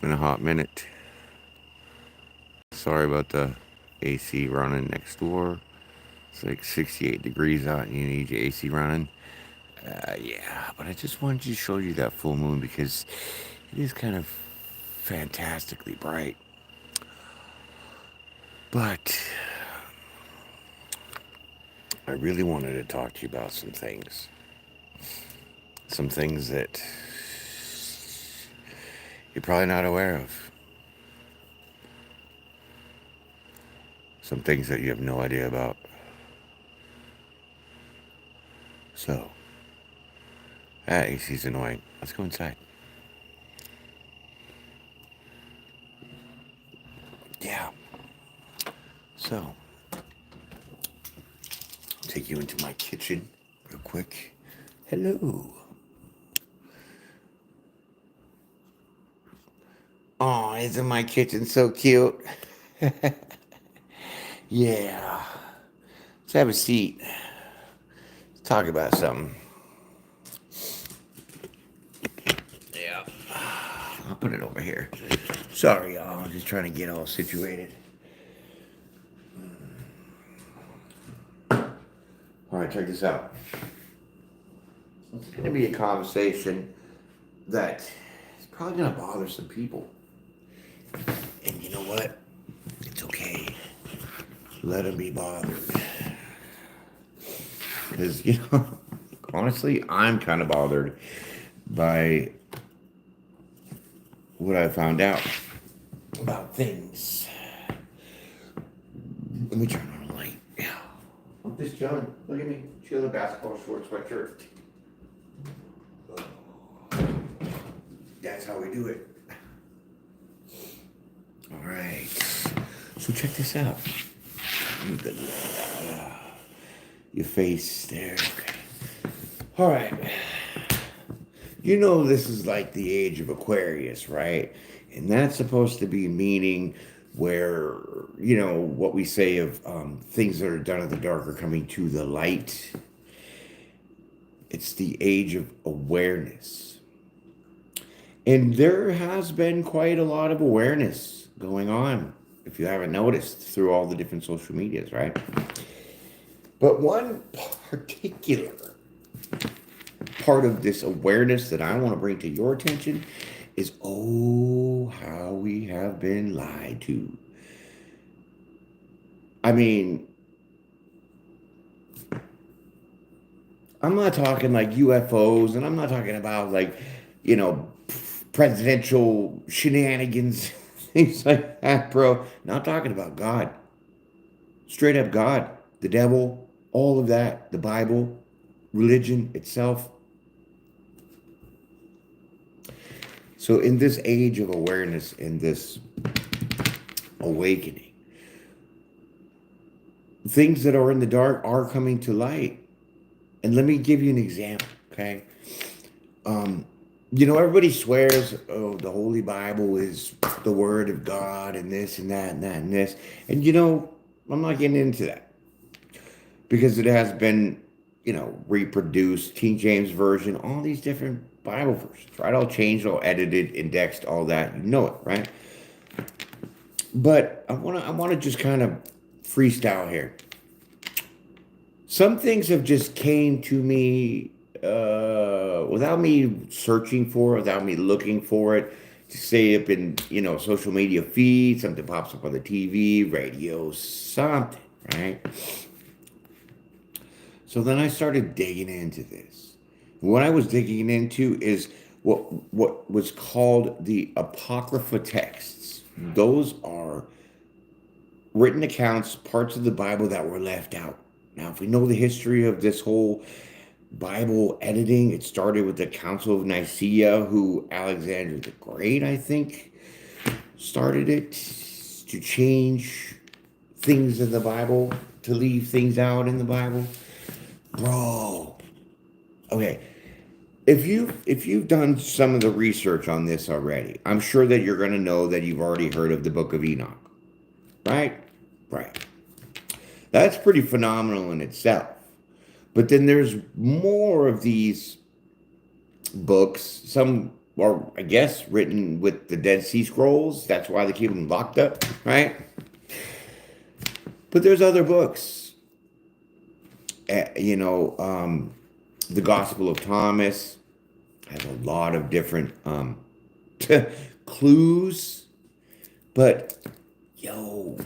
in a hot minute. Sorry about the AC running next door. It's like 68 degrees out and you need your AC running. Yeah, but I just wanted to show you that full moon because it is kind of fantastically bright. But I really wanted to talk to you about some things. Some things that you're probably not aware of. Some things that you have no idea about. So, AC's annoying. Let's go inside. Yeah. So, take you into my kitchen real quick. Hello. Oh, isn't my kitchen so cute? Yeah. Let's have a seat. Let's talk about something. Yeah. I'll put it over here. Sorry, y'all. I'm just trying to get all situated. All right, check this out. It's going to be a conversation that is probably going to bother some people. And you know what? It's okay. Let them be bothered. Because, honestly, I'm kind of bothered by what I found out about things. Let me turn on the light. Yeah. I'm just chilling. Look at me. Chilling basketball shorts, sweatshirt. That's how we do it. All right. So check this out. Your face there. Okay. All right. You know this is like the age of Aquarius, right? And that's supposed to be meaning where, what we say of things that are done in the dark are coming to the light. It's the age of awareness. And there has been quite a lot of awareness going on, if you haven't noticed, through all the different social medias, right? But one particular part of this awareness that I want to bring to your attention is, how we have been lied to. I mean, I'm not talking like UFOs, and I'm not talking about like, you know, presidential shenanigans, things like that, bro. Not talking about God. Straight up God, the devil, all of that, the Bible, religion itself. So, in this age of awareness, in this awakening, things that are in the dark are coming to light. And let me give you an example, okay? Everybody swears, oh, the Holy Bible is the Word of God and this and that and that and this. And, I'm not getting into that because it has been, reproduced, King James Version, all these different Bible versions, right? All changed, all edited, indexed, all that. You know it, right? But I wanna just kind of freestyle here. Some things have just came to me without me searching for it, without me looking for it. Just say up in social media feed, something pops up on the TV, radio, something, right? So then I started digging into this. What I was digging into is what was called the Apocrypha texts. Those are written accounts, parts of the Bible that were left out. Now, if we know the history of this whole Bible editing, it started with the Council of Nicaea, who Alexander the Great, I think, started it to change things in the Bible, to leave things out in the Bible. Bro, okay. If you've done some of the research on this already, I'm sure that you're going to know that you've already heard of the Book of Enoch, right? Right. That's pretty phenomenal in itself. But then there's more of these books. Some or I guess written with the Dead Sea Scrolls. That's why they keep them locked up, right? But there's other books. The Gospel of Thomas has a lot of different clues. But, yo,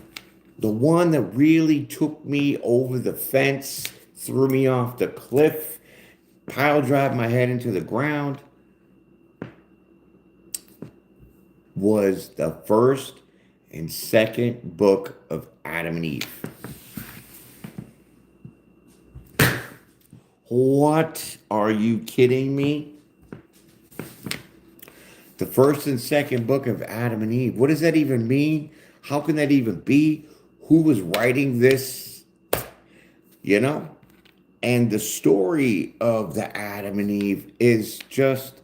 the one that really took me over the fence, threw me off the cliff, pile drive my head into the ground, was the first and second book of Adam and Eve. What? Are you kidding me? The first and second book of Adam and Eve. What does that even mean? How can that even be? Who was writing this? You know? And the story of the Adam and Eve is just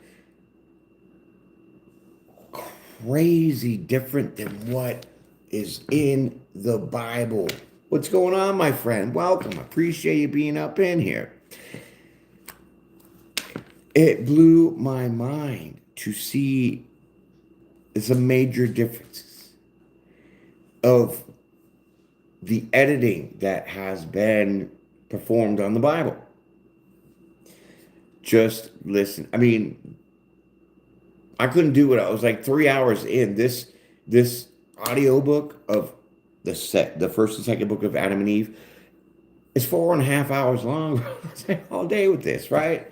crazy different than what is in the Bible. What's going on, my friend? Welcome. Appreciate you being up in here. It blew my mind to see some major differences of the editing that has been performed on the Bible. Just listen. I mean, I couldn't do it. I was like 3 hours in. This audiobook of the first and second book of Adam and Eve is 4.5 hours long. I was like all day with this, right?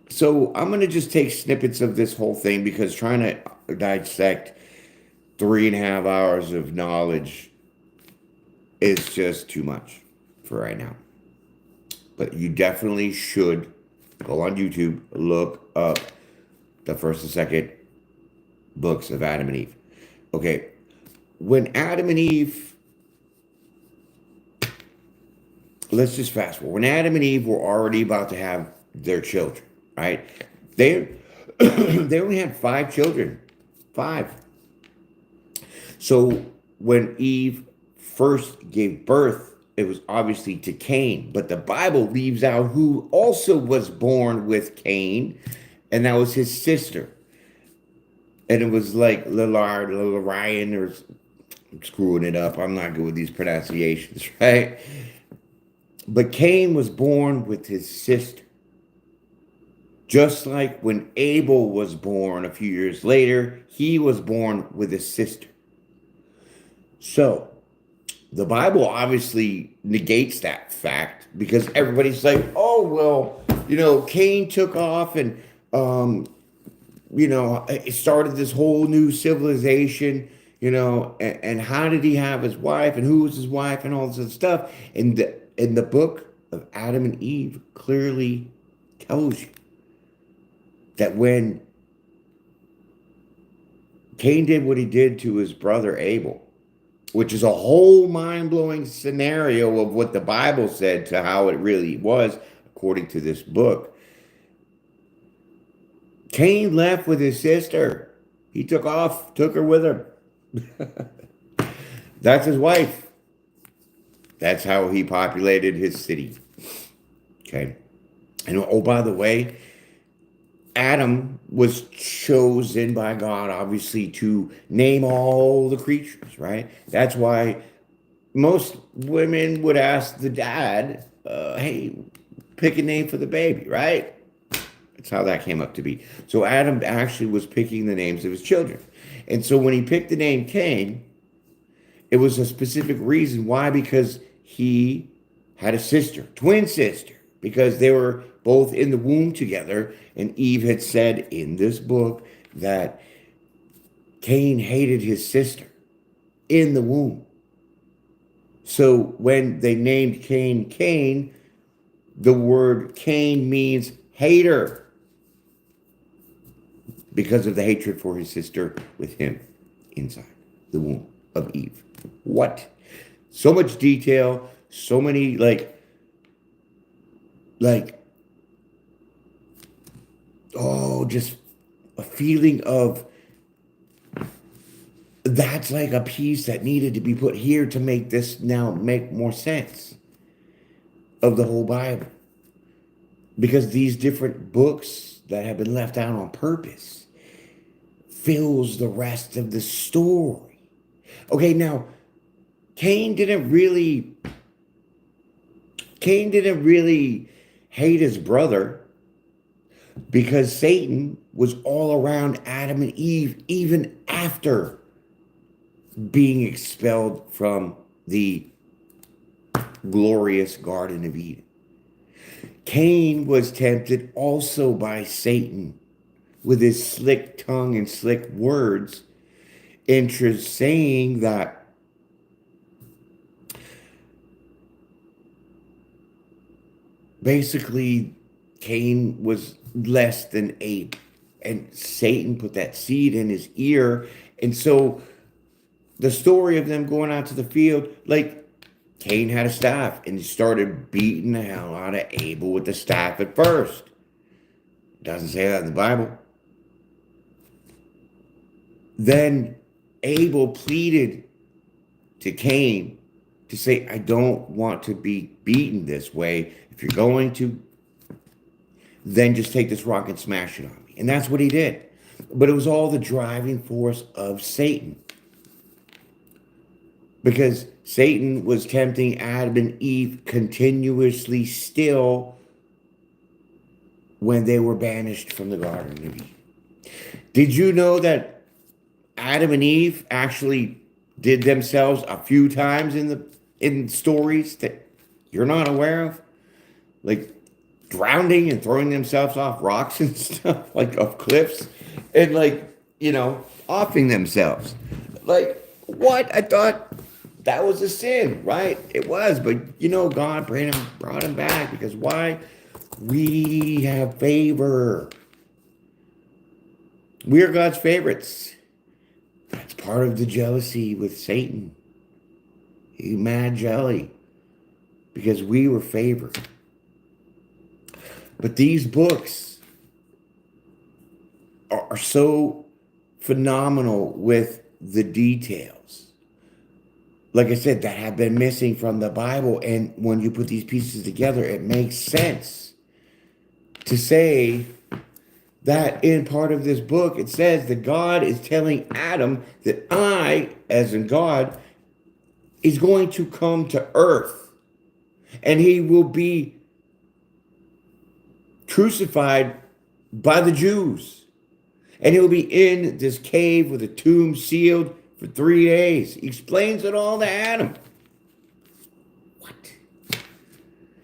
So I'm going to just take snippets of this whole thing because trying to dissect 3.5 hours of knowledge is just too much for right now. But you definitely should go on YouTube, look up the first and second books of Adam and Eve. Okay, when Adam and Eve, let's just fast forward. When Adam and Eve were already about to have their children, right? They only had 5 children. 5. So when Eve first gave birth, it was obviously to Cain. But the Bible leaves out who also was born with Cain, and that was his sister. And it was like Lilarian, or I'm screwing it up. I'm not good with these pronunciations, right? But Cain was born with his sister. Just like when Abel was born a few years later, he was born with his sister. So the Bible obviously negates that fact because everybody's like, oh, well, Cain took off and, it started this whole new civilization, and how did he have his wife and who was his wife and all this other stuff. And the book of Adam and Eve clearly tells you that when Cain did what he did to his brother Abel, which is a whole mind-blowing scenario of what the Bible said to how it really was, according to this book. Cain left with his sister. He took her with him. That's his wife. That's how he populated his city. Okay. And oh, by the way, Adam was chosen by God, obviously, to name all the creatures, right? That's why most women would ask the dad, hey, pick a name for the baby, right? That's how that came up to be. So Adam actually was picking the names of his children. And so when he picked the name Cain, it was a specific reason. Why? Because he had a sister, twin sister, because they were both in the womb together. And Eve had said in this book that Cain hated his sister in the womb. So when they named Cain Cain, the word Cain means hater because of the hatred for his sister with him inside the womb of Eve. What? So much detail, so many just a feeling of that's like a piece that needed to be put here to make this now make more sense of the whole Bible. because these different books that have been left out on purpose fills the rest of the story. Okay, now Cain didn't really hate his brother because Satan was all around Adam and Eve even after being expelled from the glorious Garden of Eden. Cain was tempted also by Satan with his slick tongue and slick words, saying that basically Cain was less than Abel. And Satan put that seed in his ear. And so the story of them going out to the field, like Cain had a staff and he started beating the hell out of Abel with the staff at first. It doesn't say that in the Bible. Then Abel pleaded to Cain to say, I don't want to be beaten this way. If you're going to, then just take this rock and smash it on me. And that's what he did. But it was all the driving force of Satan. Because Satan was tempting Adam and Eve continuously still when they were banished from the Garden of Eden. Did you know that Adam and Eve actually did themselves a few times in stories that you're not aware of? Like drowning and throwing themselves off rocks and stuff, like off cliffs, and offing themselves. Like, what? I thought that was a sin, right? It was, but God brought him back because why? We have favor. We are God's favorites. That's part of the jealousy with Satan. He mad jelly because we were favored. But these books are so phenomenal with the details, like I said, that have been missing from the Bible. And when you put these pieces together, it makes sense to say that in part of this book, it says that God is telling Adam that I, as in God, is going to come to earth and he will be crucified by the Jews. And he'll be in this cave with a tomb sealed for 3 days. He explains it all to Adam. What?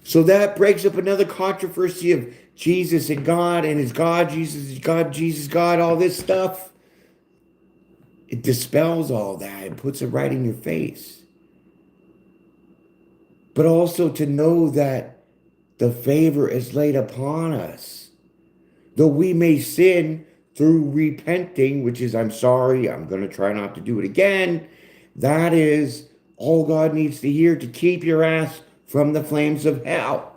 So that breaks up another controversy of Jesus and God, and is God, Jesus is God, Jesus God, all this stuff. It dispels all that. It puts it right in your face. But also to know that the favor is laid upon us. Though we may sin through repenting, which is, I'm sorry, I'm going to try not to do it again. That is all God needs to hear to keep your ass from the flames of hell.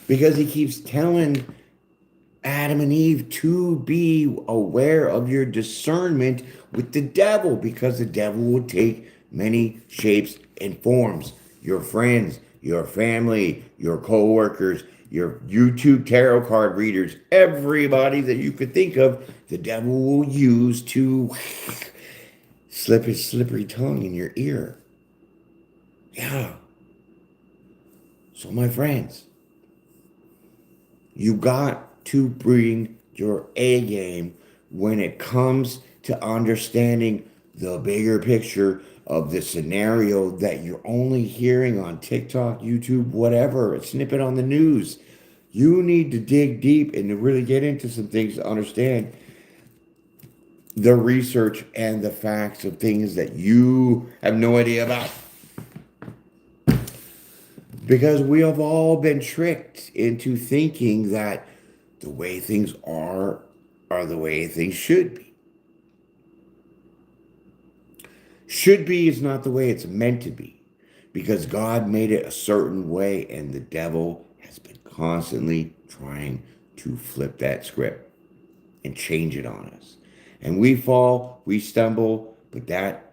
Because he keeps telling Adam and Eve to be aware of your discernment with the devil, because the devil will take many shapes and forms. Your friends, your family, your co-workers, your YouTube tarot card readers, everybody that you could think of, the devil will use to slip his slippery tongue in your ear. Yeah. So my friends, you got to bring your A game when it comes to understanding the bigger picture of the scenario that you're only hearing on TikTok, YouTube, whatever, a snippet on the news. You need to dig deep and to really get into some things to understand the research and the facts of things that you have no idea about. Because we have all been tricked into thinking that the way things are the way things should be. Should be is not the way it's meant to be, because God made it a certain way and the devil has been constantly trying to flip that script and change it on us. And we fall, we stumble, but that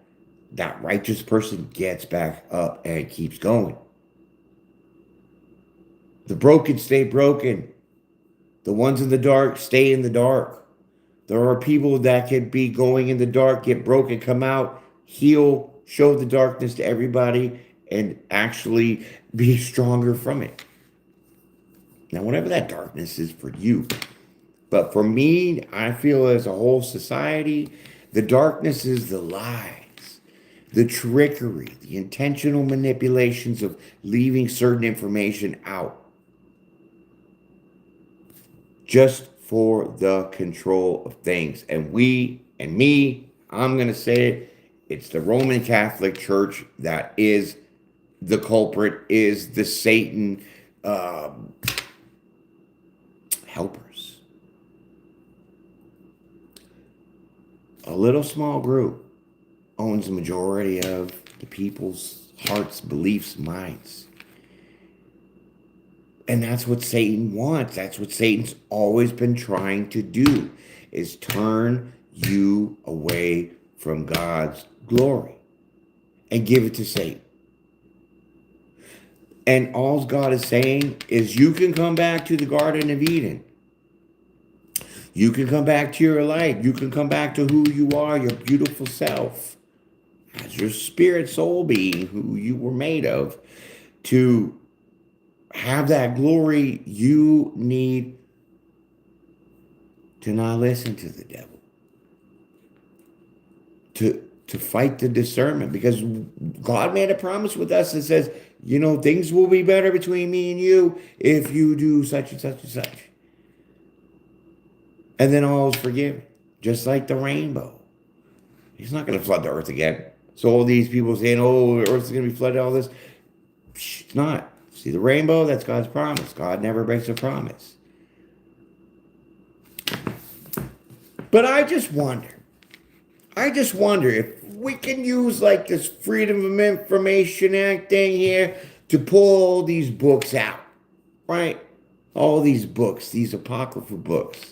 righteous person gets back up and keeps going. The broken stay broken. The ones in the dark stay in the dark. There are people that could be going in the dark, get broken, come out, heal, show the darkness to everybody, and actually be stronger from it. Now, whatever that darkness is for you. But for me, I feel as a whole society, the darkness is the lies, the trickery, the intentional manipulations of leaving certain information out just for the control of things. And we and me, I'm going to say it, it's the Roman Catholic Church that is the culprit, is the Satan helpers. A little small group owns the majority of the people's hearts, beliefs, minds. And that's what Satan wants. That's what Satan's always been trying to do, is turn you away from God's glory and give it to Satan. And all God is saying is you can come back to the Garden of Eden. You can come back to your light. You can come back to who you are, your beautiful self, as your spirit soul being, who you were made of, to have that glory. You need to not listen to the devil, to fight the discernment, because God made a promise with us that says, you know, things will be better between me and you if you do such and such and such. And then all is forgiven, just like the rainbow. He's not going to flood the earth again. So all these people saying, oh, the earth's going to be flooded, all this. It's not. See the rainbow? That's God's promise. God never breaks a promise. But I just wonder if we can use like this Freedom of Information Act thing here to pull all these books out, right? All these books, these apocryphal books.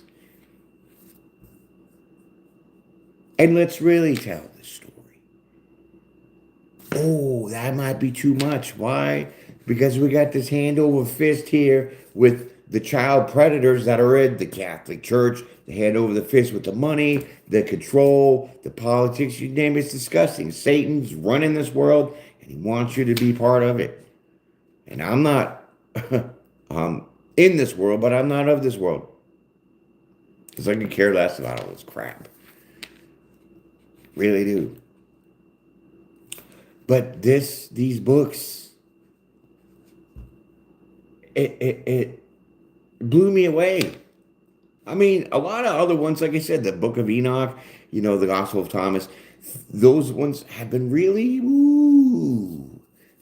And let's really tell the story. Oh, that might be too much. Why? Because we got this hand over fist here with the child predators that are in the Catholic Church. They hand over the fist with the money, the control, the politics, you name it. It's disgusting. Satan's running this world, and he wants you to be part of it. And I'm not in this world, but I'm not of this world. Because I can care less about all this crap. Really do. But these books, it blew me away. I mean, a lot of other ones, like I said, the Book of Enoch, you know, the Gospel of Thomas, those ones have been really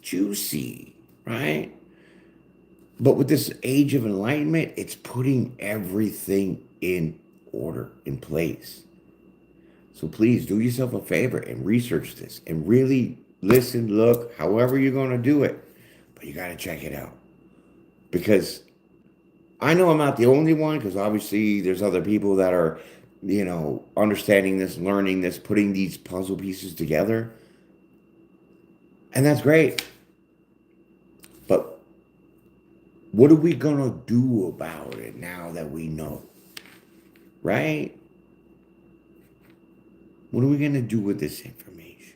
juicy, right? But with this age of enlightenment, it's putting everything in order, in place. So please do yourself a favor and research this and really listen, look, however you're going to do it. But you got to check it out. Because I know I'm not the only one, because obviously there's other people that are, you know, understanding this, learning this, putting these puzzle pieces together. And that's great. But what are we going to do about it now that we know? Right? What are we going to do with this information?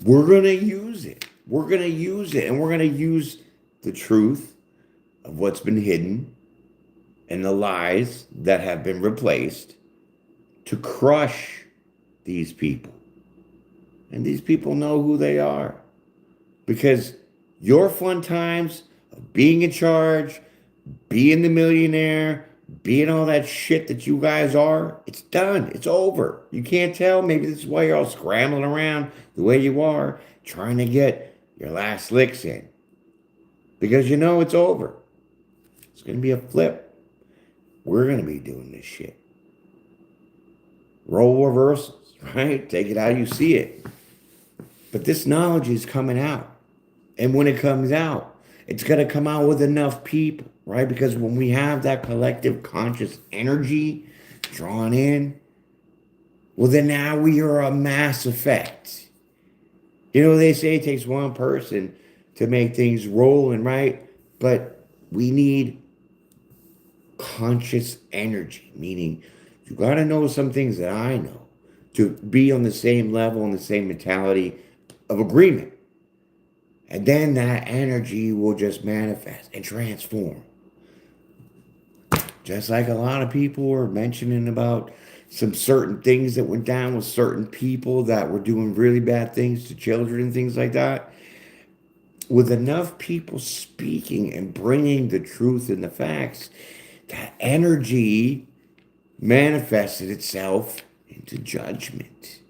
We're going to use it. We're going to use it. And we're going to use the truth of what's been hidden and the lies that have been replaced to crush these people. And these people know who they are. Because your fun times of being in charge, being the millionaire, being all that shit that you guys are, it's done. It's over. You can't tell. Maybe this is why you're all scrambling around the way you are, trying to get your last licks in. Because you know it's over. It's going to be a flip. We're going to be doing this shit. Role reversals, right? Take it how you see it. But this knowledge is coming out. And when it comes out, it's going to come out with enough people, right? Because when we have that collective conscious energy drawn in, well, then now we are a mass effect. You know, they say it takes one person to make things roll and right, but we need conscious energy, meaning you got to know some things that I know to be on the same level and the same mentality of agreement. And then that energy will just manifest and transform. Just like a lot of people were mentioning about some certain things that went down with certain people that were doing really bad things to children and things like that. With enough people speaking and bringing the truth and the facts, that energy manifested itself into judgment.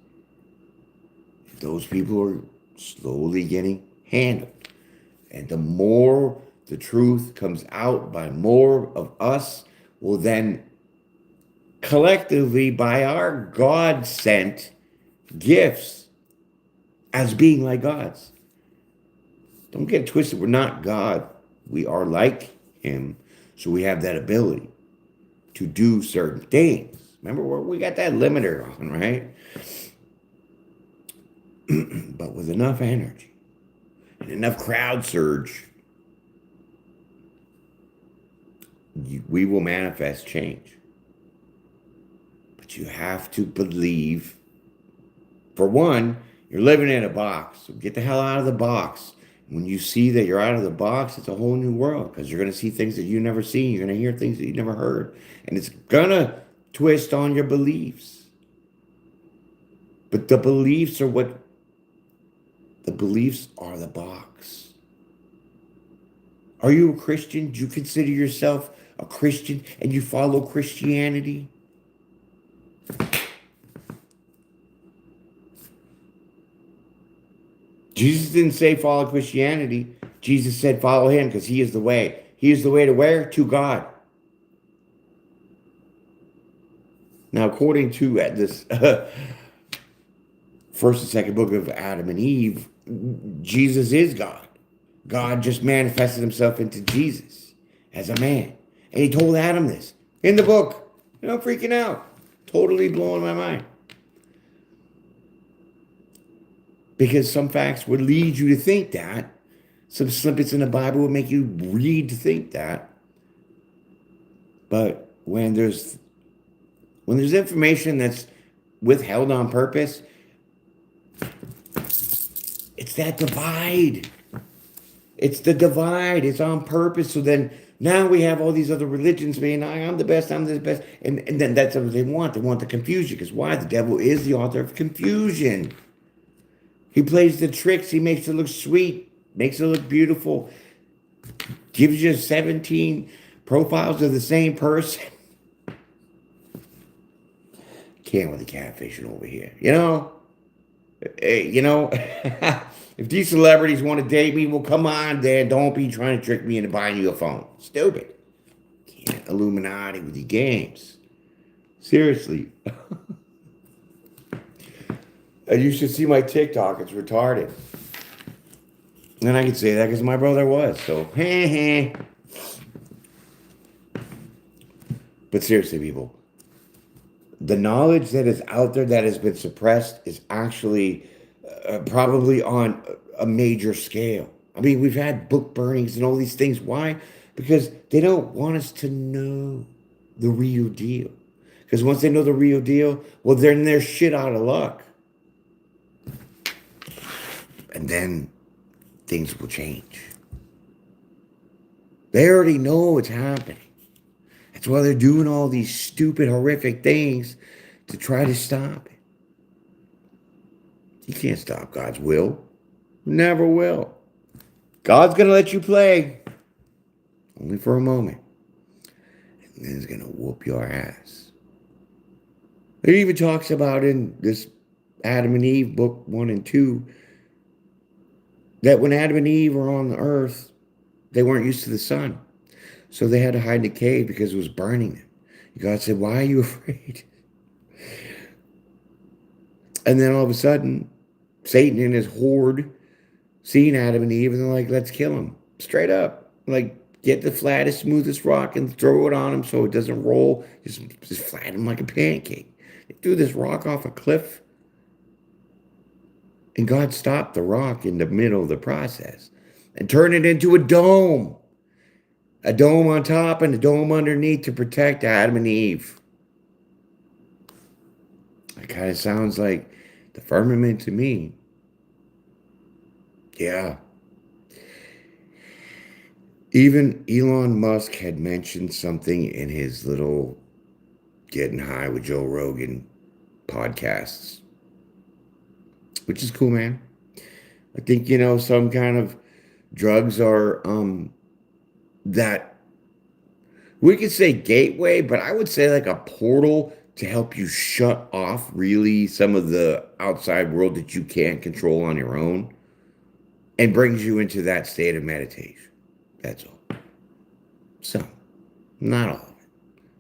Those people are slowly getting handled. And the more the truth comes out by more of us, will then collectively, by our God sent gifts as being like God's. Don't get twisted. We're not God. We are like Him. So we have that ability to do certain things. Remember, we got that limiter on, right? But with enough energy and enough crowd surge, we will manifest change. But you have to believe, for one, you're living in a box. So get the hell out of the box. When you see that you're out of the box, it's a whole new world because you're going to see things that you've never seen. You're going to hear things that you've never heard. And it's going to twist on your beliefs. But the beliefs are the box. Are you a Christian? Do you consider yourself a Christian and you follow Christianity? Jesus didn't say follow Christianity. Jesus said follow Him because He is the way. He is the way to where? To God. Now, according to this first and second book of Adam and Eve, Jesus is God. God just manifested Himself into Jesus as a man. And He told Adam this in the book. You know, freaking out. Totally blowing my mind. Because some facts would lead you to think that. Some snippets in the Bible would make you read to think that. But when there's information that's withheld on purpose, it's that divide. It's the divide. It's on purpose. So then now we have all these other religions saying, I'm the best, I'm the best. And then that's what they want. They want the confusion. Because why? The devil is the author of confusion. He plays the tricks. He makes it look sweet, makes it look beautiful, gives you 17 profiles of the same person. Can't with the catfishing over here. If these celebrities want to date me, well, come on, then. Don't be trying to trick me into buying you a phone. Stupid. Can't Illuminati with your games. Seriously. And you should see my TikTok. It's retarded. And I can say that because my brother was. So, But seriously, people, the knowledge that is out there that has been suppressed is actually probably on a major scale. I mean, we've had book burnings and all these things. Why? Because they don't want us to know the real deal. Because once they know the real deal, well, then they're shit out of luck. And then things will change. They already know what's happening. That's why they're doing all these stupid, horrific things to try to stop it. You can't stop God's will. Never will. God's going to let you play. Only for a moment. And then He's going to whoop your ass. It even talks about in this Adam and Eve, book 1 and 2, that when Adam and Eve were on the earth, they weren't used to the sun. So they had to hide in a cave because it was burning them. God said, why are you afraid? And then all of a sudden, Satan and his horde seen Adam and Eve, and they're like, let's kill him. Straight up. Like, get the flattest, smoothest rock and throw it on him so it doesn't roll. Just flatten him like a pancake. They threw this rock off a cliff. And God stopped the rock in the middle of the process and turned it into a dome on top and a dome underneath to protect Adam and Eve. It kind of sounds like the firmament to me. Yeah. Even Elon Musk had mentioned something in his little Getting High with Joe Rogan podcasts, which is cool, man. I think, some kind of drugs are that we could say gateway, but I would say like a portal to help you shut off really some of the outside world that you can't control on your own and brings you into that state of meditation. That's all. Some, not all of it.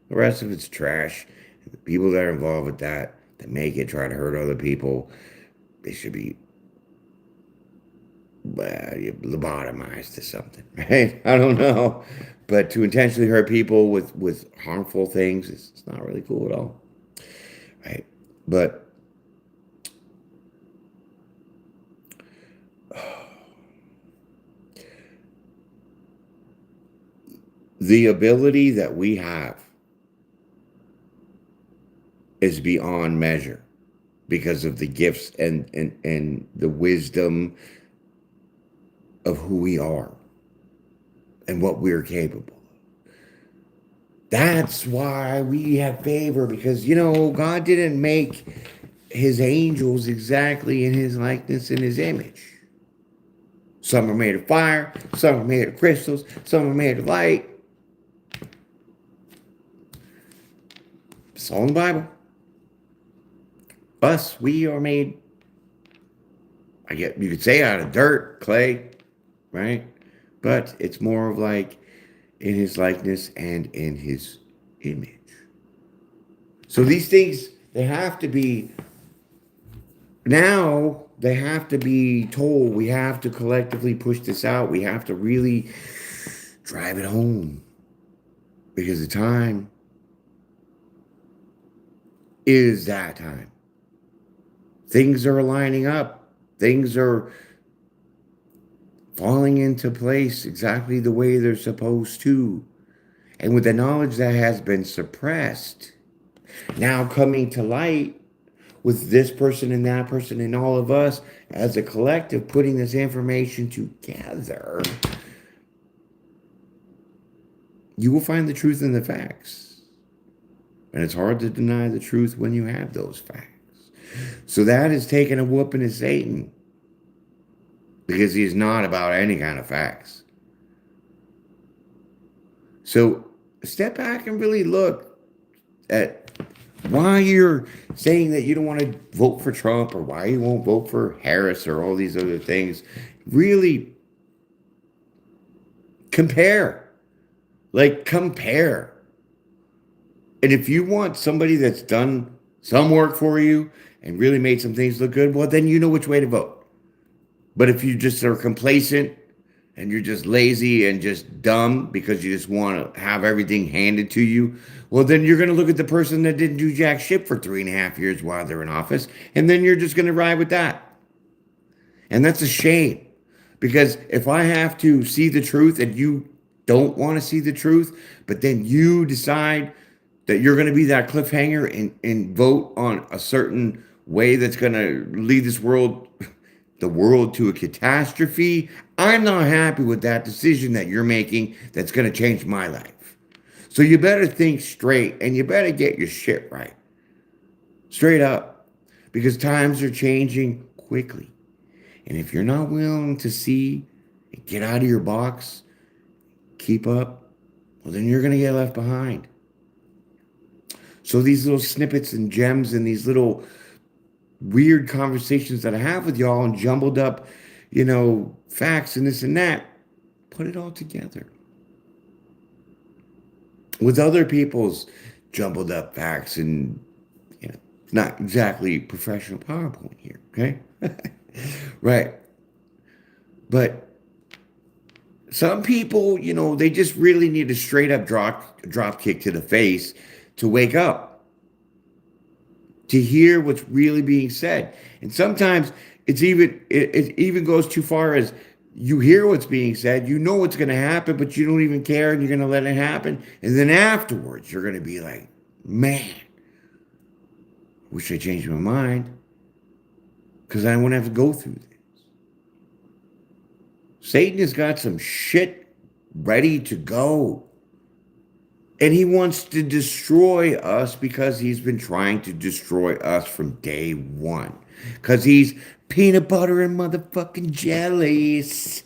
The rest of it's trash. The people that are involved with that make it try to hurt other people, they should be lobotomized or something, right? I don't know. But to intentionally hurt people with harmful things, it's not really cool at all, right? But the ability that we have is beyond measure because of the gifts and the wisdom of who we are and what we're capable of. That's why we have favor, because, God didn't make his angels exactly in his likeness and his image. Some are made of fire, some are made of crystals, some are made of light. It's all in the Bible. Us, we are made, you could say, out of dirt, clay, right? But it's more of like in his likeness and in his image. So these things, they have to be told. We have to collectively push this out. We have to really drive it home, because the time is that time. Things are lining up. Things are falling into place exactly the way they're supposed to. And with the knowledge that has been suppressed, now coming to light with this person and that person and all of us as a collective putting this information together, you will find the truth in the facts. And it's hard to deny the truth when you have those facts. So that is taking a whooping to Satan, because he's not about any kind of facts. So step back and really look at why you're saying that you don't want to vote for Trump, or why you won't vote for Harris, or all these other things. Really compare. Compare. And if you want somebody that's done some work for you and really made some things look good, well, then you know which way to vote. But if you just are complacent and you're just lazy and just dumb because you just want to have everything handed to you, well, then you're going to look at the person that didn't do jack shit for 3.5 years while they're in office, and then you're just going to ride with that. And that's a shame, because if I have to see the truth and you don't want to see the truth, but then you decide that you're going to be that cliffhanger and vote on a certain way that's going to lead the world to a catastrophe, I'm not happy with that decision that you're making that's going to change my life. So you better think straight, and you better get your shit right. Straight up. Because times are changing quickly. And if you're not willing to see and get out of your box, keep up, well, then you're going to get left behind. So these little snippets and gems and these little weird conversations that I have with y'all and jumbled up, facts and this and that, put it all together with other people's jumbled up facts and, not exactly professional PowerPoint here, okay? Right. But some people, they just really need a straight up drop kick to the face to wake up, to hear what's really being said. And sometimes it even goes too far as you hear what's being said, you know what's going to happen, but you don't even care and you're going to let it happen. And then afterwards, you're going to be like, man, wish I changed my mind because I wouldn't have to go through this. Satan has got some shit ready to go. And he wants to destroy us because he's been trying to destroy us from day one. Because he's peanut butter and motherfucking jellies.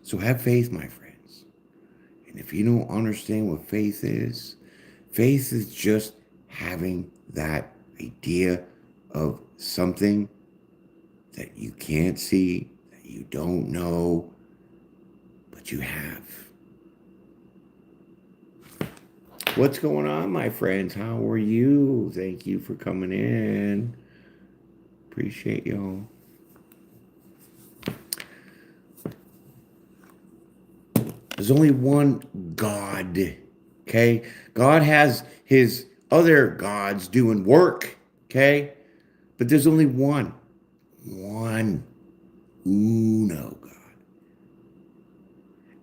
So have faith, my friends. And if you don't understand what faith is just having that idea of something that you can't see, that you don't know, but you have. What's going on, my friends? How are you? Thank you for coming in. Appreciate y'all. There's only one God, okay? God has his other gods doing work, okay? But there's only one uno God.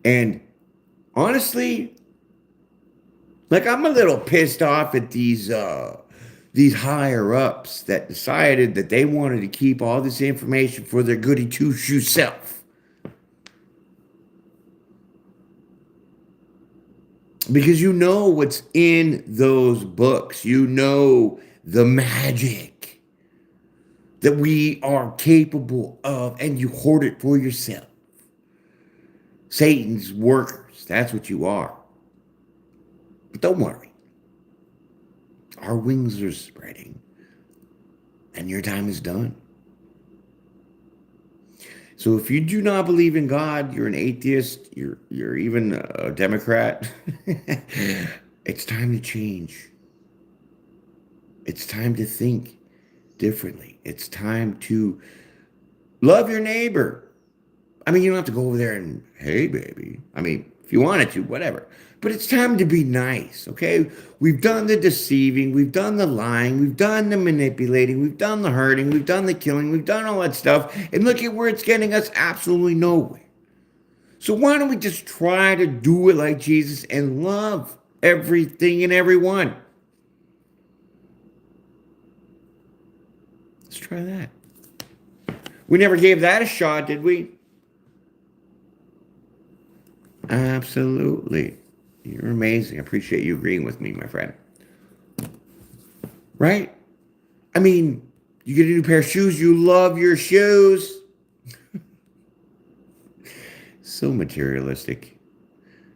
And honestly, like I'm a little pissed off at these higher ups that decided that they wanted to keep all this information for their goody two-shoe self. Because you know what's in those books. You know the magic that we are capable of, and you hoard it for yourself. Satan's workers, that's what you are. But don't worry. Our wings are spreading, and your time is done. So if you do not believe in God, you're an atheist, you're even a Democrat, it's time to change. It's time to think differently. It's time to love your neighbor. I mean, you don't have to go over there and, hey, baby. I mean, if you wanted to, whatever. But it's time to be nice, okay? We've done the deceiving, we've done the lying, we've done the manipulating, we've done the hurting, we've done the killing, we've done all that stuff. And look at where it's getting us, absolutely nowhere. So why don't we just try to do it like Jesus and love everything and everyone? Let's try that. We never gave that a shot, did we? Absolutely. You're amazing. I appreciate you agreeing with me, my friend. Right? I mean, you get a new pair of shoes, you love your shoes. So materialistic.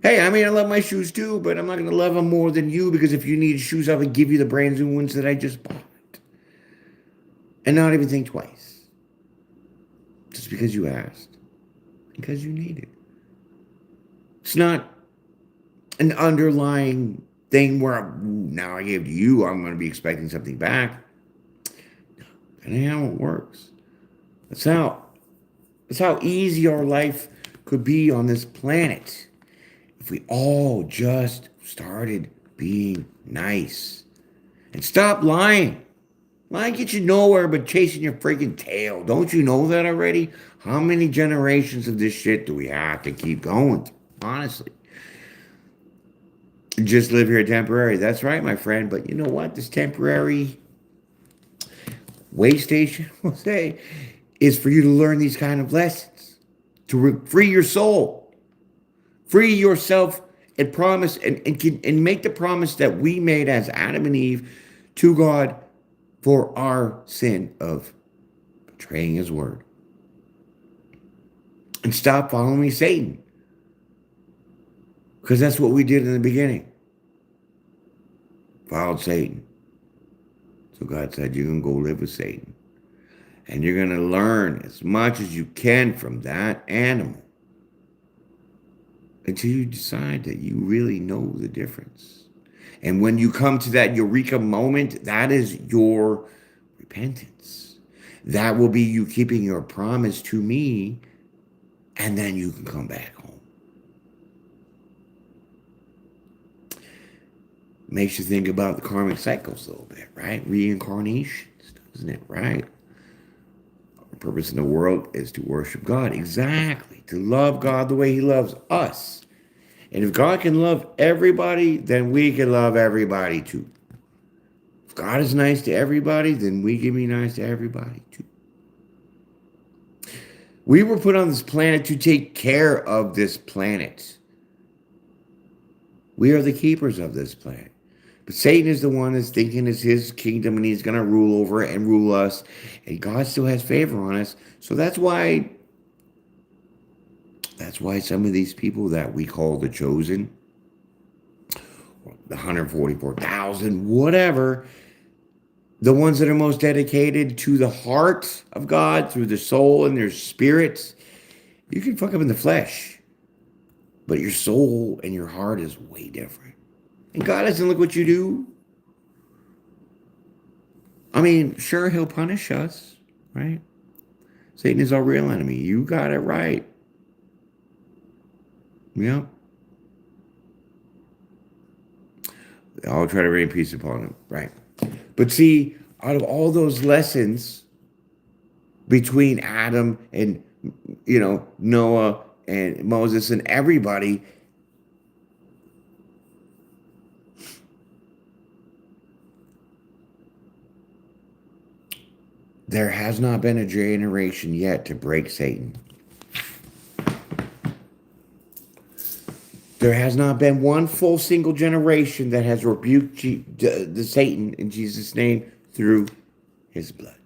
Hey, I mean, I love my shoes too, but I'm not going to love them more than you because if you need shoes, I would give you the brand new ones that I just bought. And not even think twice. Just because you asked. Because you need it. It's not an underlying thing where now I gave to you, I'm going to be expecting something back. No, that ain't how it works. That's how easy our life could be on this planet if we all just started being nice and stop lying. Lying gets you nowhere but chasing your freaking tail. Don't you know that already? How many generations of this shit do we have to keep going through? Honestly. Just live here temporary. That's right, my friend. But you know what? This temporary way station, we'll say, is for you to learn these kind of lessons. To free your soul. Free yourself and promise and make the promise that we made as Adam and Eve to God for our sin of betraying his word. And stop following Satan. Because that's what we did in the beginning. Followed Satan. So God said, you're going to go live with Satan. And you're going to learn as much as you can from that animal. Until you decide that you really know the difference. And when you come to that eureka moment, that is your repentance. That will be you keeping your promise to me. And then you can come back home. Makes you think about the karmic cycles a little bit, right? Reincarnations, doesn't it, right? Our purpose in the world is to worship God. Exactly. To love God the way he loves us. And if God can love everybody, then we can love everybody too. If God is nice to everybody, then we can be nice to everybody too. We were put on this planet to take care of this planet. We are the keepers of this planet. But Satan is the one that's thinking it's his kingdom and he's going to rule over it and rule us. And God still has favor on us. So that's why some of these people that we call the chosen, the 144,000, whatever, the ones that are most dedicated to the heart of God through the soul and their spirits, you can fuck up in the flesh, but your soul and your heart is way different. And God doesn't look what you do. I mean, sure, he'll punish us, right? Satan is our real enemy. You got it right. Yep. I'll try to rain peace upon him, right? But see, out of all those lessons between Adam and, Noah and Moses and everybody, there has not been a generation yet to break Satan. There has not been one full single generation that has rebuked the Satan in Jesus' name through his blood.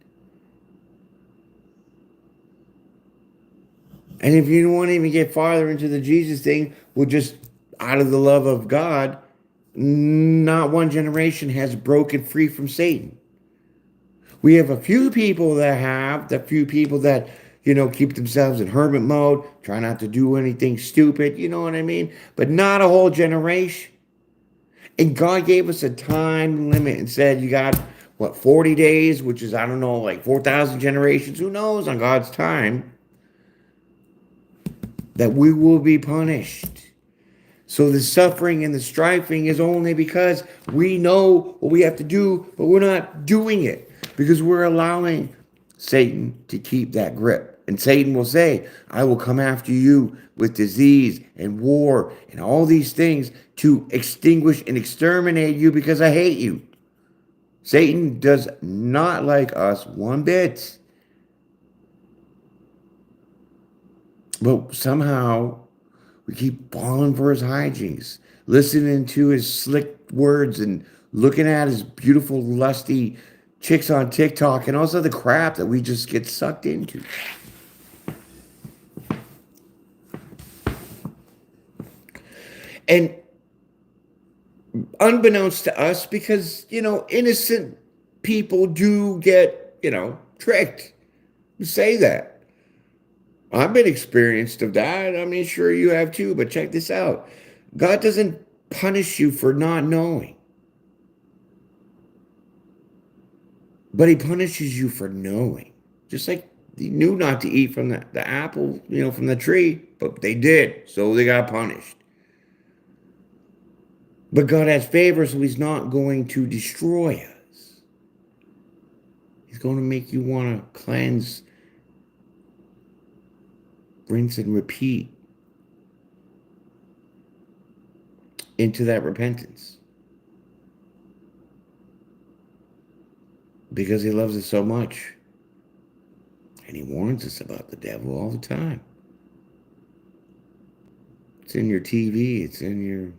And if you don't want to even get farther into the Jesus thing, well, just out of the love of God, not one generation has broken free from Satan. We have a few people that keep themselves in hermit mode, try not to do anything stupid, you know what I mean? But not a whole generation. And God gave us a time limit and said, you got, 40 days, which is, I don't know, like 4,000 generations, who knows, on God's time, that we will be punished. So the suffering and the striving is only because we know what we have to do, but we're not doing it because we're allowing Satan to keep that grip. And Satan will say, I will come after you with disease and war and all these things to extinguish and exterminate you because I hate you. Satan does not like us one bit. But somehow we keep falling for his hijinks, listening to his slick words and looking at his beautiful, lusty chicks on TikTok and also the crap that we just get sucked into. And unbeknownst to us, because, innocent people do get, tricked. Say that. I've been experienced of that. I mean, sure you have too, but check this out. God doesn't punish you for not knowing, but he punishes you for knowing. Just like he knew not to eat from the apple, from the tree, but they did, so they got punished. But God has favor, so he's not going to destroy us. He's going to make you want to cleanse, rinse, and repeat into that repentance. Because he loves us so much. And he warns us about the devil all the time. It's in your TV, it's in your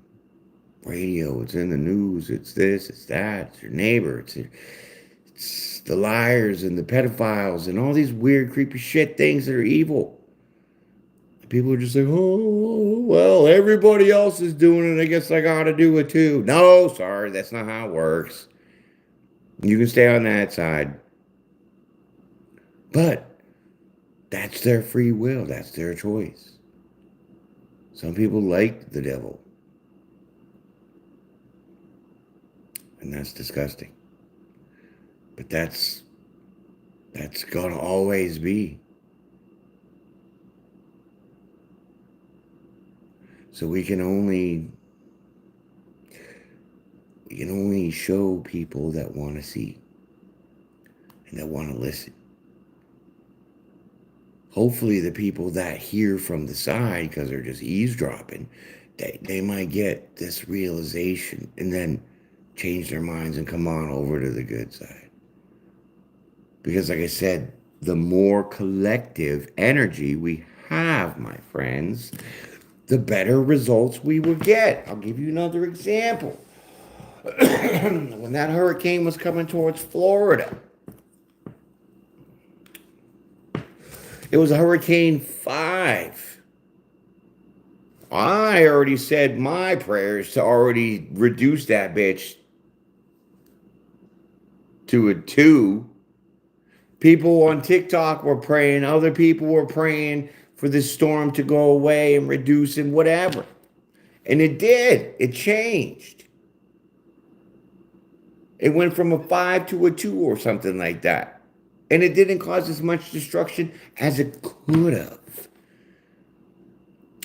radio, it's in the news, it's this, it's that, it's your neighbor, it's the liars and the pedophiles and all these weird, creepy shit things that are evil. And people are just like, oh, well, everybody else is doing it, I guess I gotta do it too. No, sorry, that's not how it works. You can stay on that side. But that's their free will, that's their choice. Some people like the devil. And that's disgusting. But that's gonna always be. So we can only you can only show people that want to see and that want to listen. Hopefully the people that hear from the side, because they're just eavesdropping, they might get this realization and then change their minds and come on over to the good side. Because like I said, the more collective energy we have, my friends, the better results we will get. I'll give you another example. When that hurricane was coming towards Florida, it was a Hurricane 5. I already said my prayers to already reduce that bitch to a 2. People on TikTok were praying. Other people were praying for this storm to go away and reduce and whatever. And it did. It changed. It went from a 5 to a 2 or something like that. And it didn't cause as much destruction as it could have.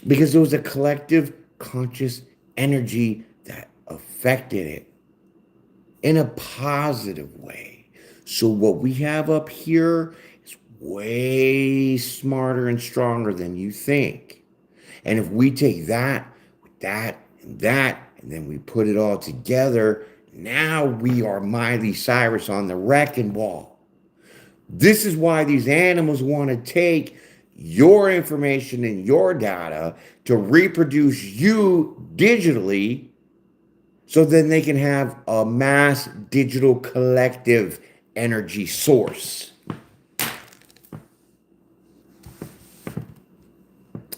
Because there was a collective conscious energy that affected it in a positive way. So what we have up here is way smarter and stronger than you think. And if we take that, with that, and that, and then we put it all together, now we are Miley Cyrus on the wrecking ball. This is why these animals want to take your information and your data to reproduce you digitally, so then they can have a mass digital collective energy source.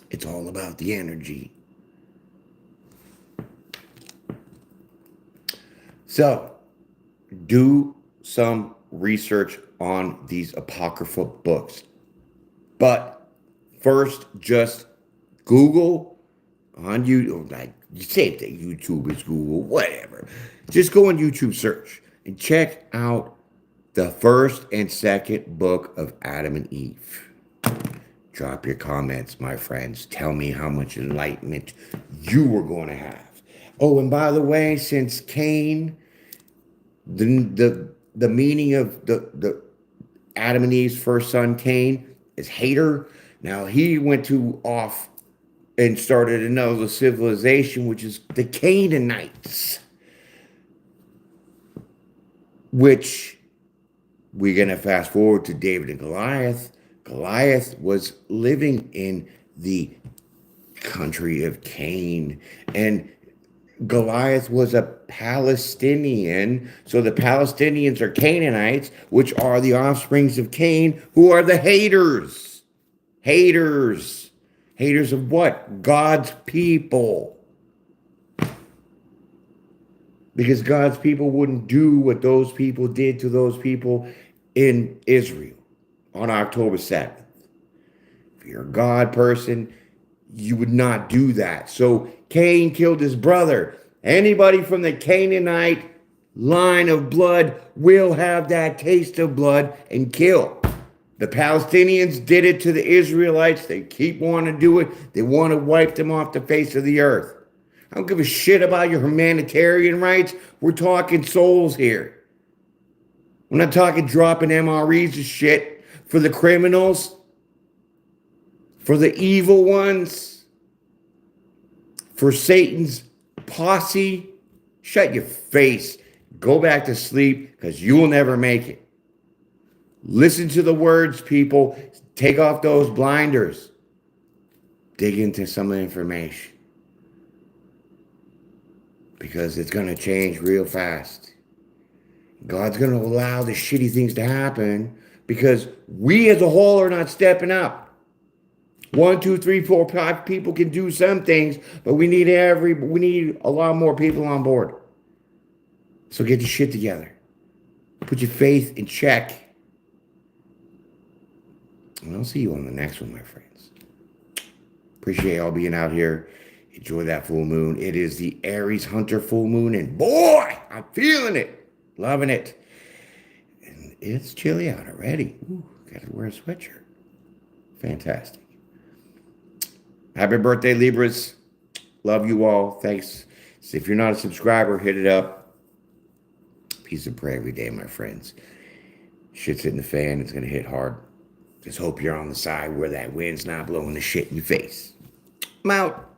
It's all about the energy. So, do some research on these apocryphal books. But first, just Google on YouTube, like same thing, YouTube is Google, whatever. Just go on YouTube search and check out the first and second book of Adam and Eve. Drop your comments, my friends. Tell me how much enlightenment you were going to have. Oh, and by the way, since Cain, the meaning of the Adam and Eve's first son, Cain, is hater. Now he went to off and started another civilization, which is the Canaanites, which we're going to fast forward to David and Goliath. Goliath was living in the country of Cain, and Goliath was a Palestinian. So the Palestinians are Canaanites, which are the offsprings of Cain, who are the haters. Haters. Haters of what? God's people. Because God's people wouldn't do what those people did to those people in Israel on October 7th. If you're a God person, you would not do that. So Cain killed his brother. Anybody from the Canaanite line of blood will have that taste of blood and kill. The Palestinians did it to the Israelites. They keep wanting to do it. They want to wipe them off the face of the earth. I don't give a shit about your humanitarian rights. We're talking souls here. We're not talking dropping MREs and shit for the criminals, for the evil ones, for Satan's posse. Shut your face. Go back to sleep, because you will never make it. Listen to the words, people. Take off those blinders. Dig into some information, because it's going to change real fast. God's going to allow the shitty things to happen because we as a whole are not stepping up. 1, 2, 3, 4, 5 people can do some things, but we need a lot more people on board. So get your shit together. Put your faith in check. And I'll see you on the next one, my friends. Appreciate y'all being out here. Enjoy that full moon. It is the Aries Hunter full moon, and boy, I'm feeling it. Loving it. And it's chilly out already. Ooh, gotta wear a sweatshirt. Fantastic. Happy birthday, Libras. Love you all. Thanks. So if you're not a subscriber, hit it up. Peace and prayer every day, my friends. Shit's hitting the fan. It's going to hit hard. Just hope you're on the side where that wind's not blowing the shit in your face. I'm out.